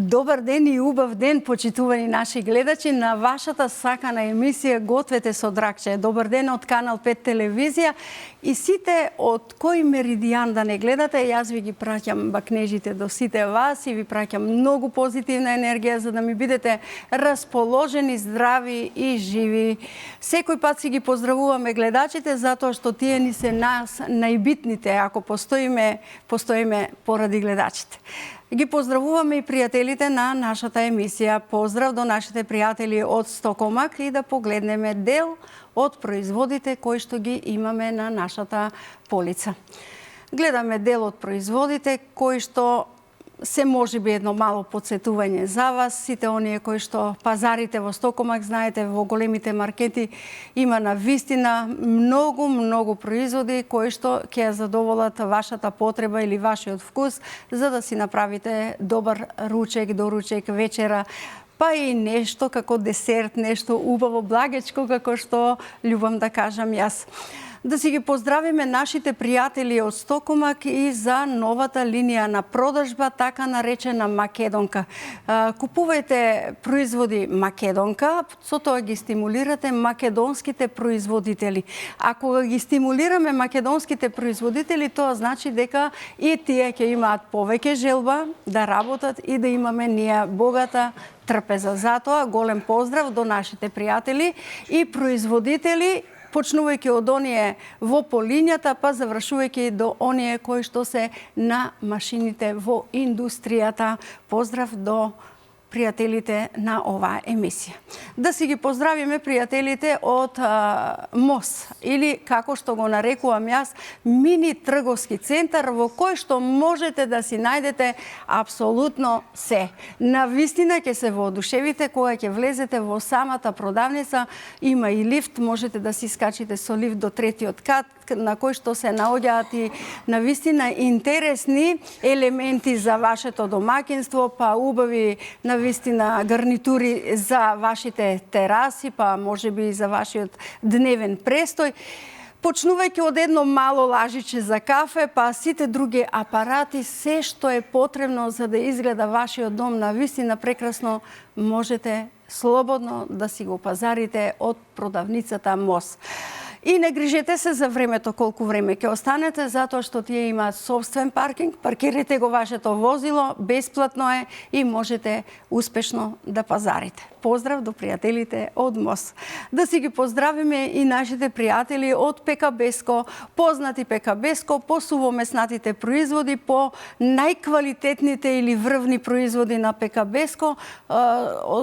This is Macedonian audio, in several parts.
Добар ден и убав ден, почитувани наши гледачи на вашата сакана емисија Гответе со Дракче. Добар ден од Канал 5 телевизија и сите од кој меридијан да не гледате, јас ви ги праќам бакнежите до сите вас и ви праќам многу позитивна енергија за да ми бидете расположени, здрави и живи. Секој пат си ги поздравуваме гледачите затоа што тие ни се нас најбитните, ако постоиме поради гледачите. Ги поздравуваме и пријателите на нашата емисија. Поздрав до нашите пријатели од Стокомак и да погледнеме дел од производите кои што ги имаме на нашата полица. Гледаме дел од производите кои што се можеби едно мало подсетување за вас. Сите оние кои што пазарите во Стокомак, знаете, во големите маркети има навистина многу производи кои што ќе задоволат вашата потреба или вашиот вкус за да си направите добар ручек, доручек, вечера, па и нешто како десерт, нешто убаво, благечко, како што љубам да кажам јас. Да си ги поздравиме нашите пријатели од Стокомак и за новата линија на продажба, така наречена Македонка. Купувајте производи Македонка, со тоа ги стимулирате македонските производители. Ако ги стимулираме македонските производители, тоа значи дека и тие ќе имаат повеќе желба да работат и да имаме ние богата трпеза. Затоа голем поздрав до нашите пријатели и производители, почнувајќи од оние во полињата, па завршувајќи до оние кои што се на машините во индустријата. Поздрав до пријателите на оваа емисија. Да си ги поздравиме пријателите од МОС, или како што го нарекувам јас, мини трговски центар во кој што можете да си најдете апсолутно се. Навистина ќе се воодушевите кога ќе влезете во самата продавница, има и лифт, можете да си скачите со лифт до третиот кат, на кој што се наоѓаат и навистина интересни елементи за вашето домаќинство, па убави навистина гарнитури за вашите тераси, па можеби и за вашиот дневен престој. Почнувајќи од едно мало лажиче за кафе, па сите други апарати, се што е потребно за да изгледа вашиот дом навистина прекрасно, можете слободно да си го пазарите од продавницата МОС. И не грижете се за времето, колку време ќе останете, затоа што тие имаат собствен паркинг, паркирате го вашето возило, бесплатно е и можете успешно да пазарите. Поздрав до пријателите од МОС. Да си ги поздравиме и нашите пријатели од ПКБеско, познати ПКБеско по сувомеснатите производи, по најквалитетните или врвни производи на ПКБеско,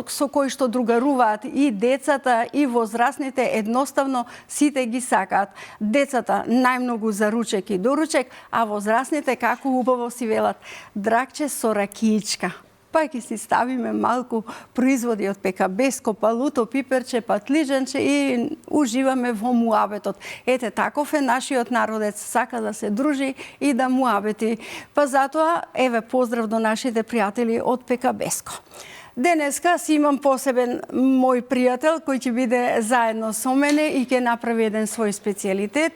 со кои што другаруваат и децата и возрастните, едноставно сите ги сакаат. Децата најмногу за ручек и доручек, а возрастните како убаво си велат дракче со ракиичка. Па ќе си ставиме малку производи од ПКБеско, па луто пиперче, па тлижанче и уживаме во муабетот. Ете, таков е нашиот народец, сака да се дружи и да муабети. Па затоа, еве, поздрав до нашите пријатели од ПКБеско. Денеска си имам посебен мој пријател кој ќе биде заедно со мене и ќе направи еден свој специјалитет.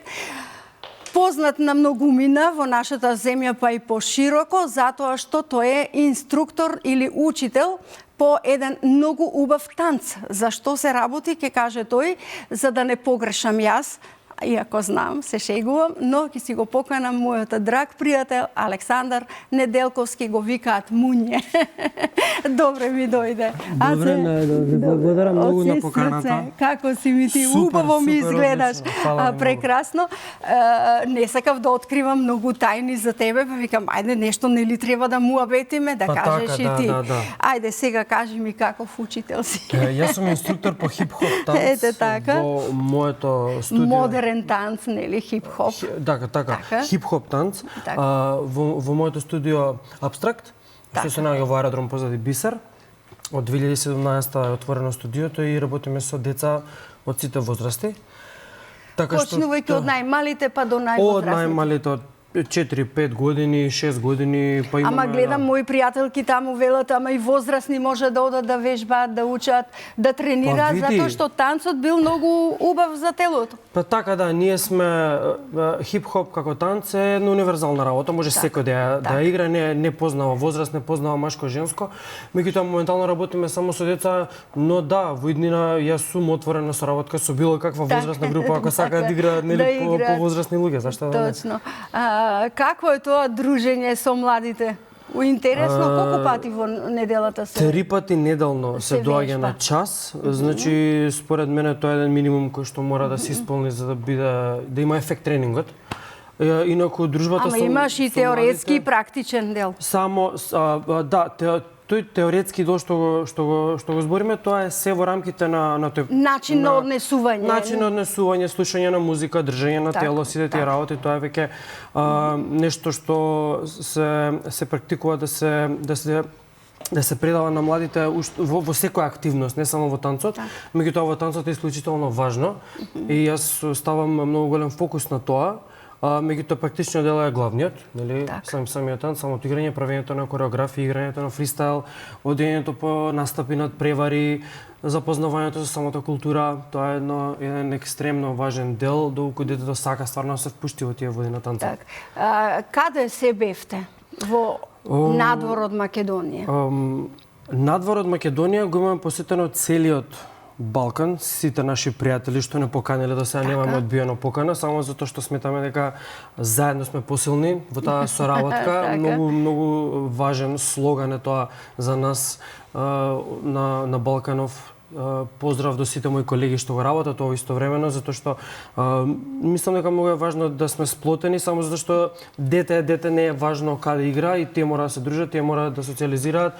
Познат на многумина во нашата земја, па и пошироко, затоа што тој е инструктор или учител по еден многу убав танц. За што се работи, ќе каже тој, за да не погрешам јас, иако знам, се шегувам, но ќе си го поканам мојот драг пријател Александар Неделковски, го викаат Муње. Добре ми дојде. Добре, благодарам многу на поканата. Како си ми ти? Убаво ми изгледаш. Прекрасно. Не сакав да откривам многу тајни за тебе, па викам, ајде нешто нели треба да муабетиме, да кажеш и ти. Ајде сега кажи ми каков учител си. Јас сум инструктор по хип-хоп танц во моето студио. Танц, нели, хип-хоп. Така. Хип-хоп танц. Во моето студио Абстракт, што се наоѓа во аеродром позади Бисер. Од 2017 е отворено студиото и работиме со деца од сите возрасти. Почнувајќи од најмалите па до највозрастните. Од најмалите од 4-5 години, 6 години, па имаме... Ама гледам мои пријателки таму велат, ама и возрастни може да одат да вежбаат, да учат, да тренираат, затоа што танцот бил многу убав за телото. Па така да, ние сме хип-хоп како танц е една универзална работа, може секој да игра, не познава возраст, не познава машко, женско. Меѓутоа моментално работиме само со деца, но да, во иднина јас сум отворен на соработка со било каква возрастна група ако сакаат да играат нели по возрастни луѓе, зашто да не? Точно. Какво е тоа дружење со младите? Интересно, колку пати во неделата се? 3 пати неделно се доаѓа на час. Значи, според мене тоа е еден минимум кој што мора да се исполни за да биде да има ефект тренингот. Инаку дружбата Ама имаш и теоретски и практичен дел. Само да, тој теоретски дел што го збориме, тоа е се во рамките на тој начин на однесување. Начин на однесување, слушање на музика, држање на тело, сите тие работи, тоа е веќе нешто што се практикува да се предава на младите во секоја активност, не само во танцот, меѓутоа во танцот е исклучително важно и јас ставам многу голем фокус на тоа. Меѓутоа практичниот дел е главниот, нели? Самиот танц, самото играње, правењето на кореографија, играњето на фристайл, одењето по настапи над превари, запознавањето со самата култура, тоа е еден екстремно важен дел, доколку детето сака стварно да се впушти во тие води на танцот. Каде се бевте во надвор од Македонија? Надвор од Македонија го имаме посетено целиот Балкан, сите наши пријатели што не поканиле до сега немаме одбиено покана, само затоа што сметаме дека заедно сме посилни во таа соработка. Многу важен слоган е тоа за нас на Балканов. Поздрав до сите мои колеги што го работат ова истовремено, затоа што мислам дека многу е важно да сме сплотени, само затоа што дете не е важно каде игра и тие мора да се дружат, тие мора да социализираат.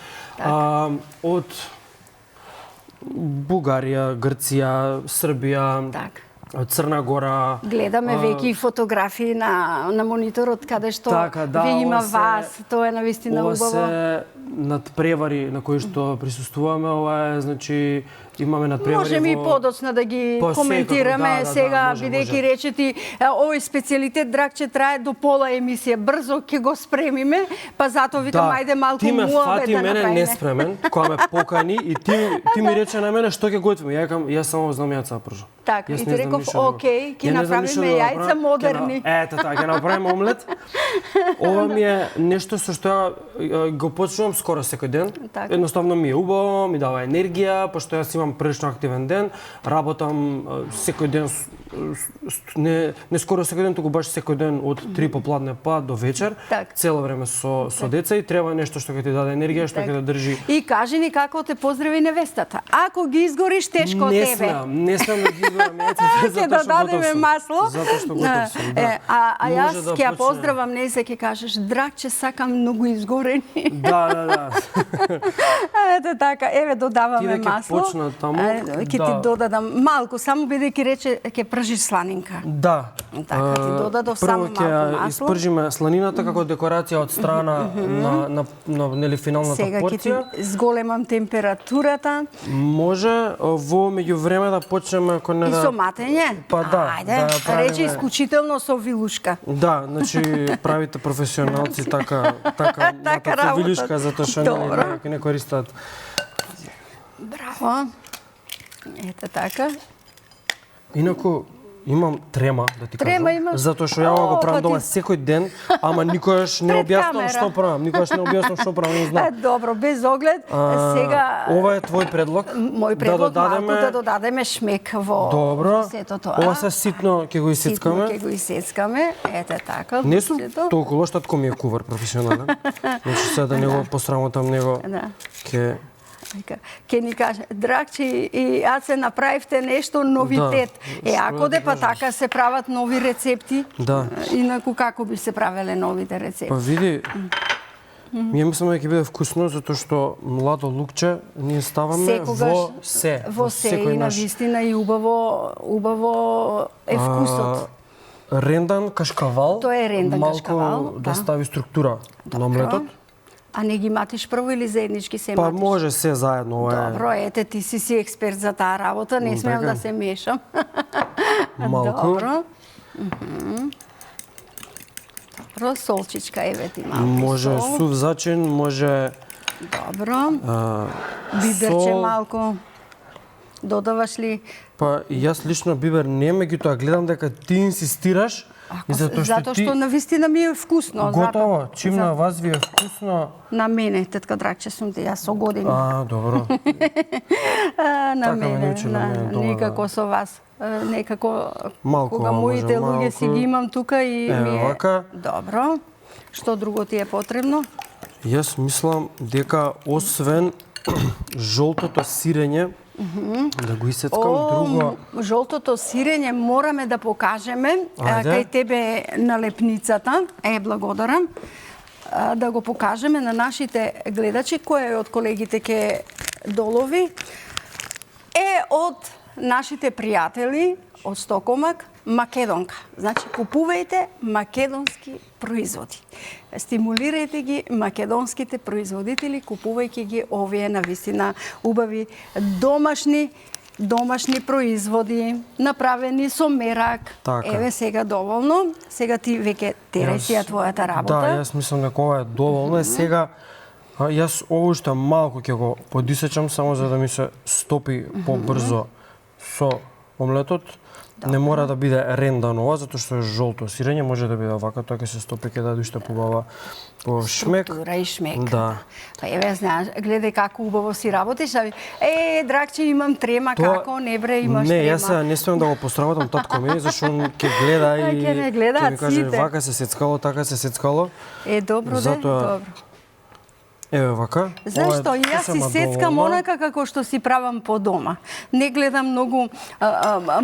Од Бугарија, Грција, Србија, Црна Гора. Гледаме веќе фотографии на мониторот каде што ви има вас. Тоа е навистина убаво. Ова се надпревари на кои што присуствуваме, ова е, значи, имаме надпревари. Можеме и подоцна да ги коментираме сега, бидејќи речети овој специјалитет Дракче трае до пола емисија. Брзо ќе го спремиме, па затоа викам ајде малку муавет да направиме. Ти ме фати мене неспремен, кога ме покани и ти ми рече на мене што ќе готвиме. Јас само знам јаца да пржам. Така, и ти реков, окей, ќе направиме јајца модерни. Ето така, ќе направиме омлет. Ова ми е нешто со што го почнувам скоро секој ден. Едноставно ми е убаво, ми дава енергија, пошто јас имам прилично активен ден, работам секој ден, не скоро секој ден, туку баш секој ден од 3 попладне па до вечер, цело време со деца и треба нешто што ќе ти даде енергија, што ќе те држи. И кажи ни како те поздрави невестата. Ако ги изгориш, тешко од тебе. Не смеам да ги изгорам јајцата, ќе додадеме масло. Затоа што готов сум, да. А јас ќе ја поздравам, не се ќе кажеш, Дракче, сакам многу изгорени. Да. Ето така, еве додаваме масло. Ќе ти додадам малку, само бидејќи рече ќе пржиш сланинка. Да. Така, ти додадов само малку масло. Ќе испржиме сланината како декорација од страна на нели финалната порција. Сега ќе ти зголемам температурата. Може во меѓувреме да почнеме ако не И со матење? Па да. Ајде, рече исклучително со вилушка. Да, значи правите професионалци така со вилушка затоа што не користат. Браво. Ето така. Инаку имам трема, да ти кажам. Трема имаш? Затоа што ја го правам дома секој ден, ама никогаш не објаснувам што правам. Не знам. Добро, без оглед. Сега ова е твој предлог. Мој предлог да додадеме шмек во сето тоа. Ова се ситно ќе го исецкаме. Ќе го исецкаме. Ете така. Не сум толку лош, татко ми е кувар професионален. Значи сега да не го посрамотам него. Ке ни каже, Дракче и Аце направивте нешто новитет. Ако па така се прават нови рецепти, инаку како би се правеле новите рецепти? Па види, Ние мислиме дека ќе биде вкусно, затоа што младо лукче ние ставаме во се. Во се и навистина и убаво е вкусот. Рендан кашкавал. Тоа е рендан кашкавал. Малку да стави структура на омлетот. А не ги матиш прво или заеднички се матиш? Па може се заедно. Добро, ете ти си експерт за таа работа, не смеам да се мешам. Малку. Добро. Добро, солчичка, еве ти малку Може сол. сув зачин, може Добро. Биберче малку. Додаваш ли? Па јас лично бибер не, меѓутоа гледам дека ти инсистираш и затоа што навистина ми е вкусно. Готово, чим на вас ви е вкусно. На мене, тетка Дракче, сум те јас со години. Добро. На мене, добро, никако со вас. Некако Малку, кога моите луѓе си ги имам тука и ми е вака. добро. Што друго ти е потребно? Јас мислам дека освен жолтото сирење, да го исецкам друго. Жолтото сирење мораме да покажеме кај тебе на лепницата. Благодарам. Да го покажеме на нашите гледачи, кој е од колегите ке долови. Е од нашите пријатели од Стокомак, Македонка. Значи, купувајте македонски производи. Стимулирајте ги македонските производители, купувајќи ги овие навистина убави домашни производи, направени со мерак. Така. Еве сега доволно. Сега ти веќе терај си ја твојата работа. Да, јас мислам дека ова е доволно. Сега јас ово уште малку ќе го подисечам само за да ми се стопи побрзо со омлетот. Не мора да биде рендан ова, затоа што е жолто сирење, може да биде вака, тоа ќе се стопи, ќе даде уште побава по шмек. Структура и шмек. Да. Па еве знаеш, гледај како убаво си работиш, Дракче, имам трема, како не бре, имаш трема. Не, јас не смеам да го посработам татко ми, зашто он ќе гледа и ќе ми каже вака се сецкало, така се сецкало. Добро, добро. Еве вака. Знаеш што, јас си сецкам онака како што си правам по дома. Не гледам многу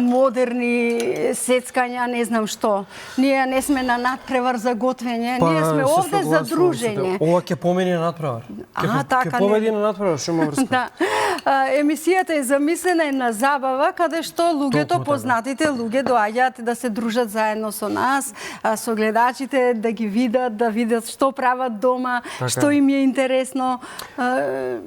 модерни сецкања, не знам што. Ние не сме на надпревар за готвење, ние сме овде за дружење. Ова ќе помени на надпревар. Ќе победи на надпревар, што има врска. Да. Емисијата е замислена на забава, каде што луѓето, познатите луѓе доаѓаат да се дружат заедно со нас, со гледачите, да ги видат, да видат што прават дома, што им е интересно.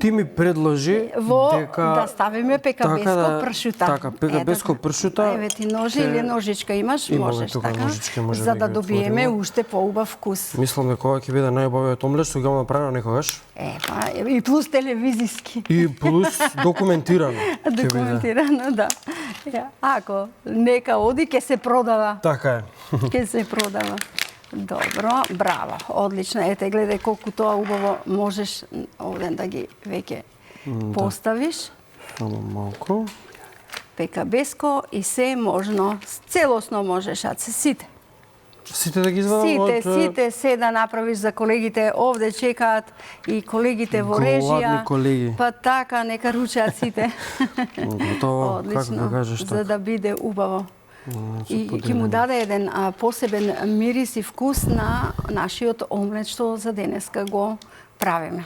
Ти ми предложи дека да ставиме пекабеско пршута. Така, пекабеско пршута. Еве ти ножи или ножичка имаш, можеш така. За да добиеме уште поубав вкус. Мислам дека ова ќе биде најубавиот омлет што ќе го направиме некогаш. И плюс телевизиски. И плюс документирано. Документирано, да. Ако нека оди, ќе се продава. Така е. Ќе се продава. Добро, браво, одлично. Ете, гледај колку тоа убаво можеш овде да ги веќе поставиш. Само малку. Пекабеско и се можно, целосно можеш, сите. Сите да ги извадам Сите се да направиш за колегите, овде чекаат и колегите во режија. Гладни колеги. Па така, нека ручаат сите. Готово, како да кажеш така. За да биде убаво. И ќе му даде еден посебен мирис и вкус на нашиот омлет што за денеска го правиме.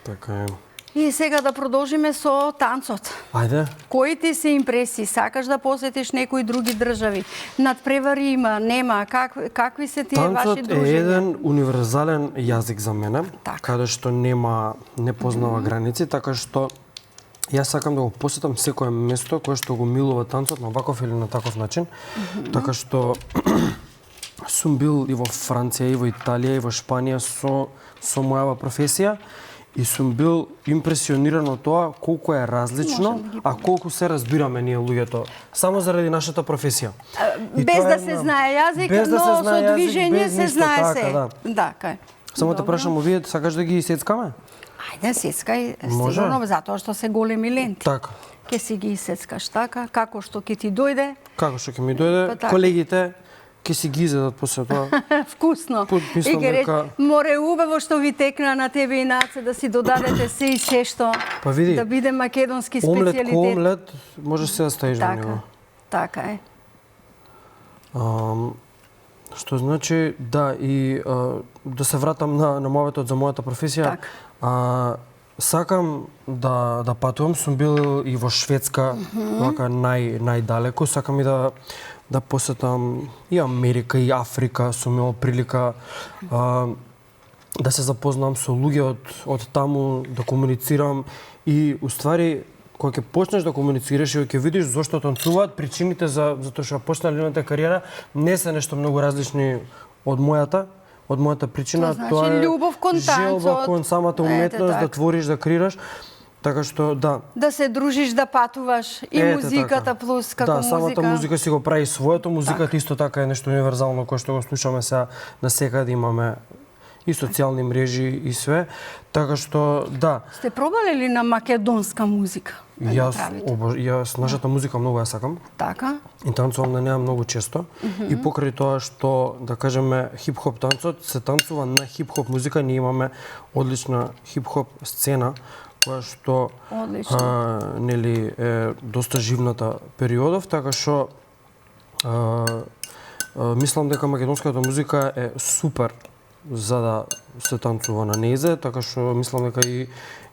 Така е. И сега да продолжиме со танцот. Ајде. Кои ти се импресии? Сакаш да посетиш некои други држави? Надпревари има, нема? Какви се тие ваши дружења? Танцот е еден универзален јазик за мене, каде што не познава граници, така што јас сакам да го посетам секое место кое што го милува танцот на ваков или на таков начин. Така што сум бил и во Франција, и во Италија, и во Шпанија со мојава професија и сум бил импресиониран од тоа колку е различно, а колку се разбираме ние луѓето само заради нашата професија. Без да се знае јазик, но со движење се знае се. Да, кај. Само те прашам, вие сакаш да ги сецкаме? Ајде, сецкај, сигурно, затоа што се големи ленти. Така. Ке си ги сецкаш така, како што ќе ти дојде. Како што ќе ми дојде, колегите ќе си ги изедат после тоа. Вкусно. И ке рече, море убаво што ви текна на тебе и наце да си додадете се и се што да биде македонски специјалитет. Омлет може се да ставиш во него. Така е. Што значи, да, и да се вратам на моветот за мојата професија. Сакам да патувам, сум бил и во Шведска, вака најдалеку, сакам и да посетам и Америка и Африка, сум имал прилика да се запознам со луѓе од таму, да комуницирам и уствари кога ќе почнеш да комуницираш и ќе видиш зошто танцуваат, причините за тоа што почнале нивната кариера не се нешто многу различни од мојата. од мојата причина, значи тоа е љубов кон танцот. желба кон самата уметност, да твориш, да креираш. Така што да. Да се дружиш, да патуваш и музиката плюс како музика. Да, самата музика си го прави своето, музиката исто така е нешто универзално кој што го слушаме сега насекаде, имаме и социјални мрежи и све. Така што да. Сте пробале ли на македонска музика? Јас нашата музика многу ја сакам. Така. И танцувам на неа многу често. И покрај тоа што, да кажеме, хип-хоп танцот се танцува на хип-хоп музика, ние имаме одлична хип-хоп сцена која што нели е доста живната периодов, така што мислам дека македонската музика е супер за да се танцува на незе, така што мислам дека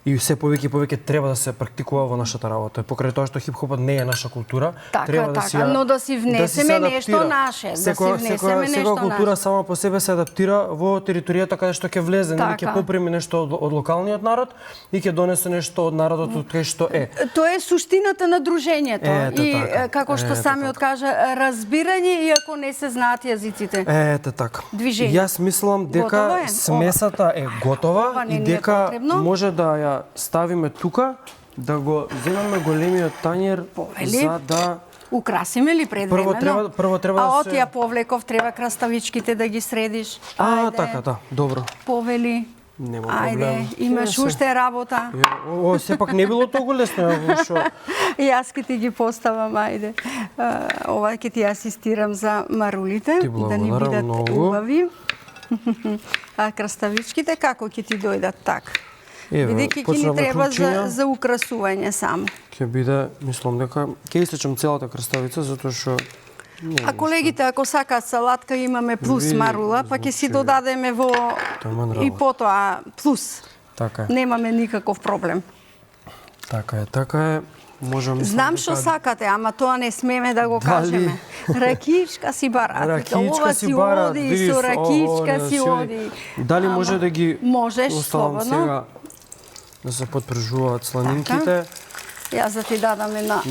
и се повеќе и повеќе треба да се практикува во нашата работа. Покрај тоа што хип-хопот не е наша култура, треба да си но да си внесеме нешто наше, да си внесеме нешто секоја култура сама по себе се адаптира во територијата каде што ќе влезе, нели ќе попреми нешто од локалниот народ и ќе донесе нешто од народот од кај што е. Тоа е суштината на дружењето и како што самиот кажа, разбирање иако не се знаат јазиците. Ете така. Движење. Јас мислам дека смесата е готова и дека може да ја ставиме тука, да го земеме големиот тањер за да украсиме ли предвремено? Прво треба да се... А од ја повлеков треба краставичките да ги средиш. Така, да, добро. Повели. Нема проблем. Имаш уште работа. Сепак не било толку лесно, што... Јас ке ти ги поставам, ајде. Ова ке ти асистирам за марулите, да ни бидат убави. А краставичките како ќе ти дојдат така? Бидејќи ќе ни треба за украсување само. Ќе биде, мислам дека ќе исечам целата краставица затоа што А колегите ако сакаат салатка имаме плюс марула, па ќе си додадеме во и потоа плюс. Така е. Немаме никаков проблем. Така е. Знам што сакате, ама тоа не смеме да го кажеме. Ракичка си барат. Ова си оди, со ракичка си оди. Дали може да ги оставам сега да се подпржуваат сланинките? Јас да ти дадам една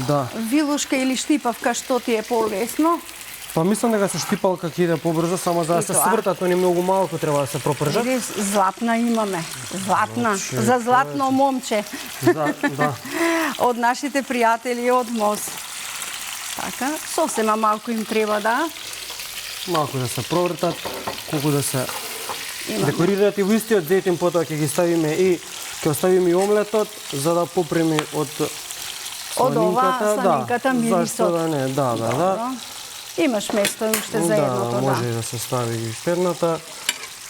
вилушка или штипавка, што ти е полесно. Па мислам дека со штипалка ќе иде побрзо, само за да се свртат, они многу малку треба да се пропржат. Златна имаме. Златна. За златно момче. Да. Од нашите пријатели од МОЗ. Така, сосема малку им треба, да. Малку да се провртат, колку да се декорираат и во истиот зетин, потоа ќе ги ставиме и ќе оставиме и омлетот за да попреми од сланинката, мирисот. Зашто да не, да. Имаш место уште за едното, да. Може да се стави и штерната.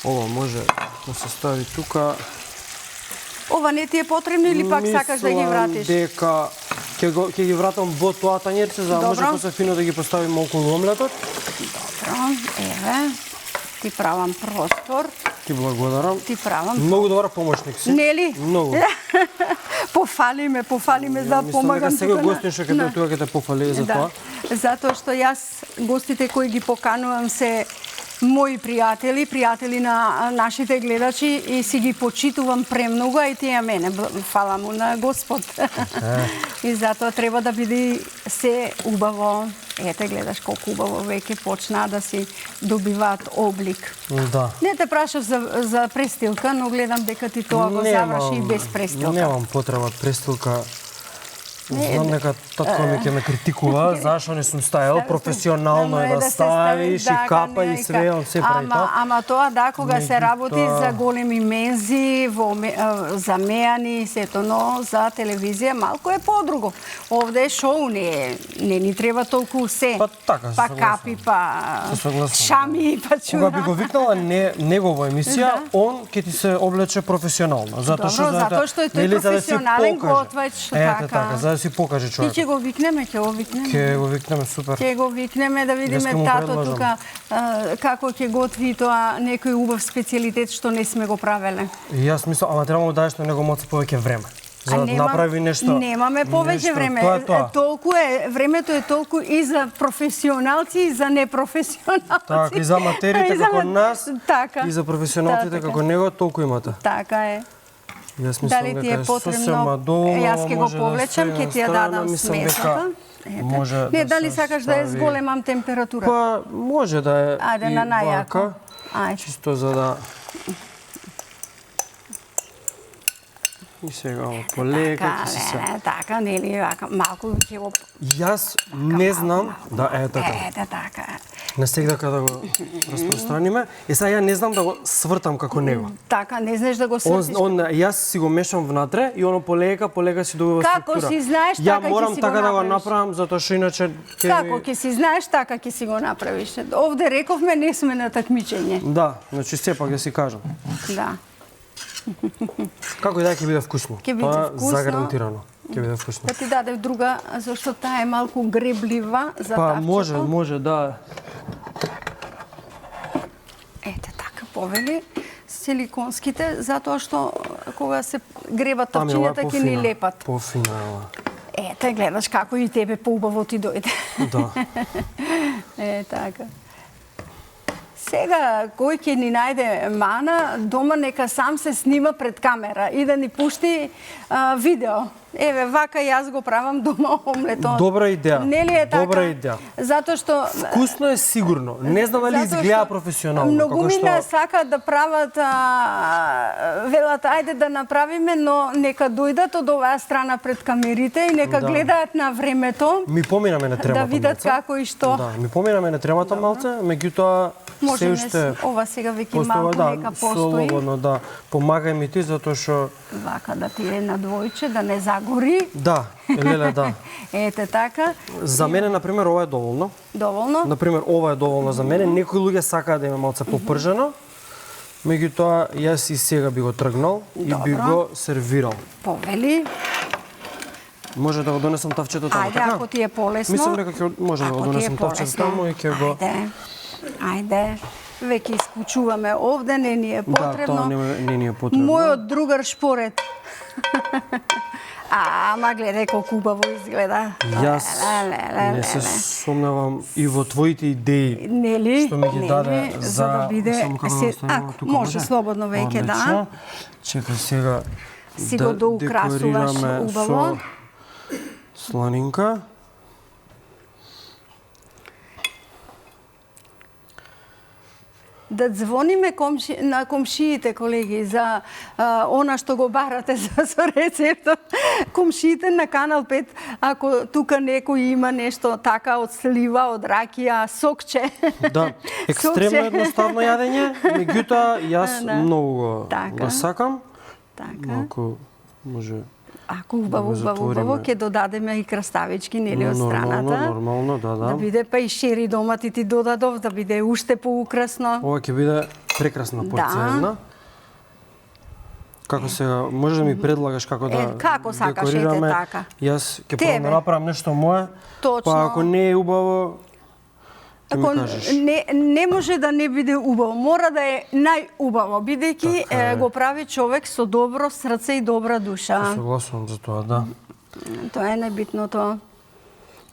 Ова може да се стави тука. Ова не ти е потребно или пак сакаш да ги вратиш? Мислам дека ќе ги вратам во тоа тањерце за да може после фино да ги поставиме околу омлетот. Добро, еве. Ти правам простор. Ти благодарам. Ти правам. Многу добар помошник си. Нели? Многу. Пофали ме да помагам. Мислам дека сега гостин што ќе дојде тука ќе те пофали за тоа. Затоа што јас гостите кои ги поканувам се мои пријатели на нашите гледачи и си ги почитувам премногу, а и тие мене, фала му на Господ. И затоа треба да биде се убаво. Ете, гледаш колку убаво веќе почнаа да си добиваат облик. Да. Не те прашав за престилка, но гледам дека ти тоа го заврши и без престилка. Немам потреба од престилка. Знам дека татко ми ќе ме критикува, зашо не сум ставил, професионално е да ставиш и капа и све, он се прави тоа. Ама тоа да, кога се работи за големи мензи, за мејани, сето, но за телевизија малку е подруго. Овде е шоу, не ни треба толку се. Па така, па капи, па шами, па чуна. Кога би го викнала негова емисија, он ќе ти се облече професионално. Затоа што е тој професионален готвач, така. Си покаже човек. И ќе го викнеме, супер. Ќе го викнеме да видиме тато тука како ќе готви тоа некој убав специјалитет што не сме го правеле. Јас мислам, ама треба му дадеш на него малку повеќе време. За да направи нешто. Немаме повеќе време. Толку е, времето е толку и за професионалци и за непрофесионалци. Така, и за аматерите како нас, и за професионалците како него, толку имате. Така е. Дали ти е потребно? Јас ќе го повлечам, ќе ти ја дадам смесата. Не, дали сакаш да е зголемам температура? Па, може да е Ајде, на најако. Ајде. Чисто за да... И сега полека ќе се... Така, нели, малку ќе го... Јас не знам... Да, така. Ете така. Не стег дека да го распространиме. И сега ја не знам да го свртам како него. Така, не знаеш да го свртиш. Јас си го мешам внатре и оно полека си добива структура. Како си знаеш, така ќе си го направиш. Ја морам така да го направам, затоа што иначе ќе... Како ќе си знаеш, така ќе си го направиш. Овде рековме, не сме на такмичење. Да, значи сепак да си кажам. Да. Како и да ќе биде вкусно. Ќе биде вкусно. Загарантирано. Ќе биде вкусно. Да ти дадев друга, зашто таа е малку греблива за тавчето. тавчето. Може, да. Ете така, повели силиконските, затоа што кога се гребат тавчињата ќе ни лепат. Пофина е ова. Ете, гледаш како и тебе поубаво ти дојде. Да. Така. Сега, кој ќе ни најде мана, дома нека сам се снима пред камера и да ни пушти видео. Еве, вака јас го правам дома омлетот. Добра идеја. Нели е така? Добра идеја. Затоа што... Вкусно е сигурно. Не знам дали изгледа професионално. Многумина сакаат да прават, велат, ајде да направиме, но нека дојдат од оваа страна пред камерите и нека гледаат на времето. Ми поминаме на тремата. Да видат како и што. Да, ми поминаме на тремата малце, меѓутоа се уште... Ова сега веќе малку нека постои. Слободно, да. Помагај ми ти, затоа што... Вака да ти е на двојче, да не загори. Да, леле, да. Ете така. За мене, например, ова е доволно. Доволно? Например, ова е доволно за мене. Некои луѓе сакаат да има малце попржено. Меѓутоа, јас и сега би го тргнал и би го сервирал. Повели. Може да го донесам тавчето таму, така? Ајде, ако ти е полесно. Мислам дека ќе може да го донесам тавчето таму и ќе го... Ајде. Веќе исклучуваме овде, не ни е потребно. Да, тоа не ни е потребно. Мојот другар шпоред. Ама гледај колку убаво изгледа. Јас не се сомневам и во твоите идеи. Нели? Што ми ги даде за да биде... Може слободно веќе, да. Чекај сега си го доукрасуваш убаво. Со сланинка. Да звониме на комшиите, колеги, за она што го барате со рецептот. Комшиите на Канал 5, ако тука некој има нешто така од слива, од ракија, сокче. Да, екстремно едноставно јадење, меѓутоа јас многу го сакам. Така. Малку може... Ако убаво ќе додадеме и краставички, нели, од страната. Нормално, да. Да биде па и шери домати ти додадов, да биде уште поукрасно. Ова ќе биде прекрасна порција една. Како сега, може да ми предлагаш како да како сакаш, ете така. Јас ќе пробам да направам нешто мое, па ако не е убаво, Ако не може да не биде убаво, мора да е најубаво, бидејќи го прави човек со добро срце и добра душа. Согласувам за тоа, да. Тоа е најбитното.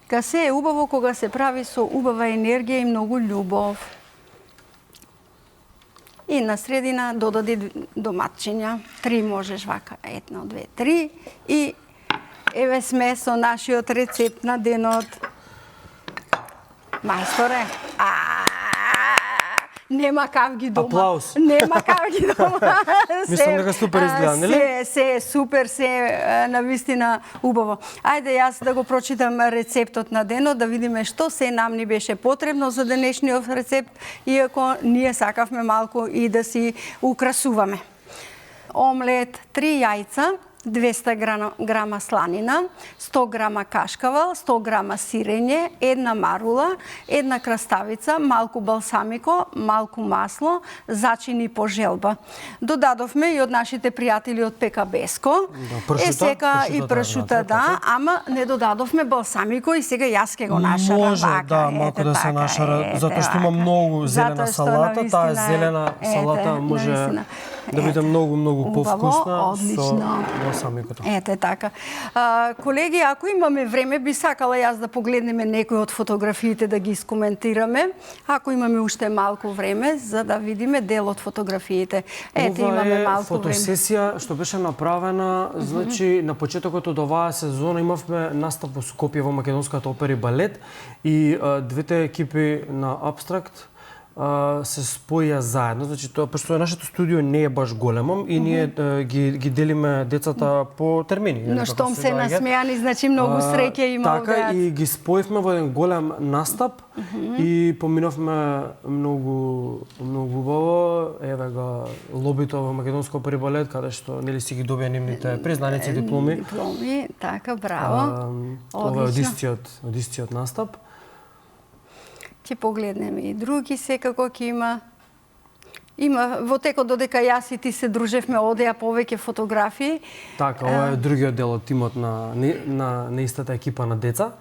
Ка се е убаво кога се прави со убава енергија и многу љубов. И на средина додади доматчиња. 3 можеш вака. 1, 2, 3. И еве сме со нашиот рецепт на денот. Мајсторе, нема кавги дома. Аплауз. Нема кавги дома. Мислам дека супер изгледа, нели? Се е супер, се е навистина убаво. Ајде јас да го прочитам рецептот на денот, да видиме што се нам ни беше потребно за денешниот рецепт, иако ние сакавме малку и да си украсуваме. Омлет, 3 јајца, 200 грама сланина, 100 грама кашкавал, 100 грама сирење, 1 марула, 1 краставица, малку балсамико, малку масло, зачини по желба. Додадовме и од нашите пријатели од ПКБ-ско. Сека и пршута, да, ама не додадовме балсамико и сега јас ке го нашарам. Може, да, малку да се нашара, затоа што има многу зелена салата, таа зелена салата може да биде многу повкусна со балсамикото. Ете така. Колеги, ако имаме време, би сакала јас да погледнеме некои од фотографиите да ги искоментираме. Ако имаме уште малку време, за да видиме дел од фотографиите. Ете, имаме малку време. Ова е фотосесија што беше направена, значи, на почетокот од оваа сезона имавме настап во Скопје во Македонската опера и балет и двете екипи на Абстракт се споја заедно. Значи тоа пошто нашето студио не е баш големо и ние ги делиме децата по термини. Но штом се насмеани, значи многу среќа има овде. Така и ги споивме во еден голем настап и поминовме многу убаво. Еве го лобито во Македонско опери балет, каде што нели си ги добија нивните признаници, дипломи. Дипломи, така, браво. Ова е од истиот настап. Ќе погледнеме и други, секако ќе има. Има, во текот додека јас и ти се дружевме, одеа повеќе фотографии. Така, ова е другиот дел од тимот на истата екипа на деца.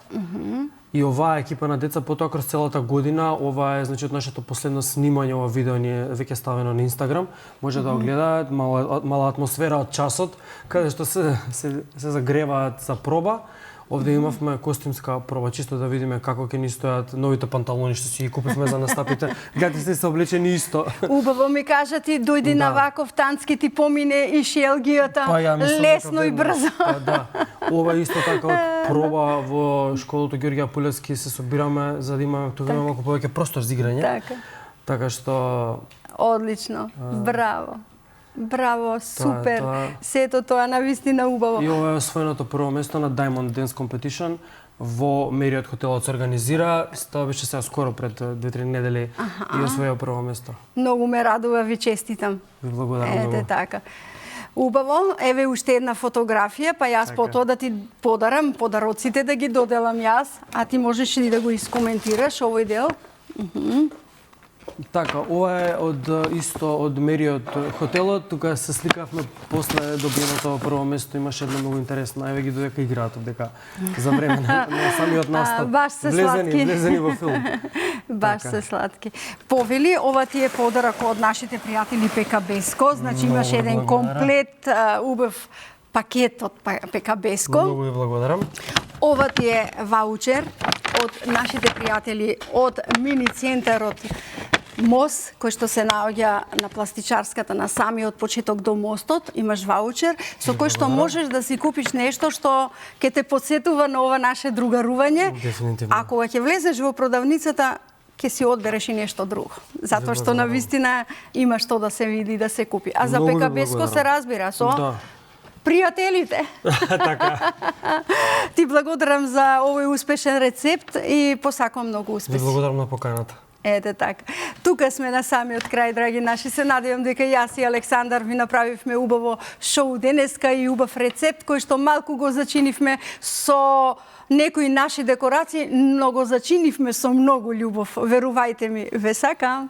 И оваа екипа на деца потоа кроз целата година, ова е значи од нашето последно снимање, ова видео ни е веќе ставено на Инстаграм. Може да го гледаат, мала атмосфера од часот, каде што се загреваат за проба. Овде имавме костимска проба, чисто да видиме како ќе ни стојат новите панталони што си ги купивме за настапите. Гледате, сте се облечени исто. Убаво ми кажа ти, дојди на ваков танцки, ти помине и шелгијата, лесно и брзо. Да, ова исто така од проба во школото Георгија Пулевски се собираме за да имаме тука малку повеќе простор за играње. Така што одлично, браво. Браво, супер. Сето тоа навистина убаво. И ова е освоеното прво место на Diamond Dance Competition во Marriott хотелот се организира. Тоа беше сега скоро пред 2-3 недели и освоја прво место. Многу ме радува, ви честитам. Ви благодарам многу. Ете така. Убаво, еве уште една фотографија, па јас потоа да ти подарам подароците да ги доделам јас, а ти можеш и да го искоментираш овој дел. Така, ова е од Marriott хотелот, тука се сликавме после добиеното прво место, имаше едно многу интересно, еве ги додека играат дека за време на самиот настап. Баш се сладки. Влезени во филм. Баш се сладки. Повели, ова ти е подарок од нашите пријатели ПК-Беско, значи имаш еден комплет убав пакет од ПК-Беско. Многу ви благодарам. Ова ти е ваучер од нашите пријатели од мини центарот МОС, кој што се наоѓа на пластичарската на самиот почеток до мостот, имаш ваучер со кој што можеш да си купиш нешто што ќе те потсетува на ова наше другарување. Дефинитивно. А кога ќе влезеш во продавницата, ќе си одбереш и нешто друго. Затоа што навистина има што да се види, да се купи. А за ПК-Беско се разбира со пријателите. Така. Ти благодарам за овој успешен рецепт и посакувам многу успеси. Ви благодарам на поканата. Ете така. Тука сме на самиот крај, драги наши. Се надевам дека јас и Александар ви направивме убаво шоу денеска и убав рецепт кој што малку го зачинивме со некои наши декорации, но го зачинивме со многу љубов. Верувајте ми, ве сакам.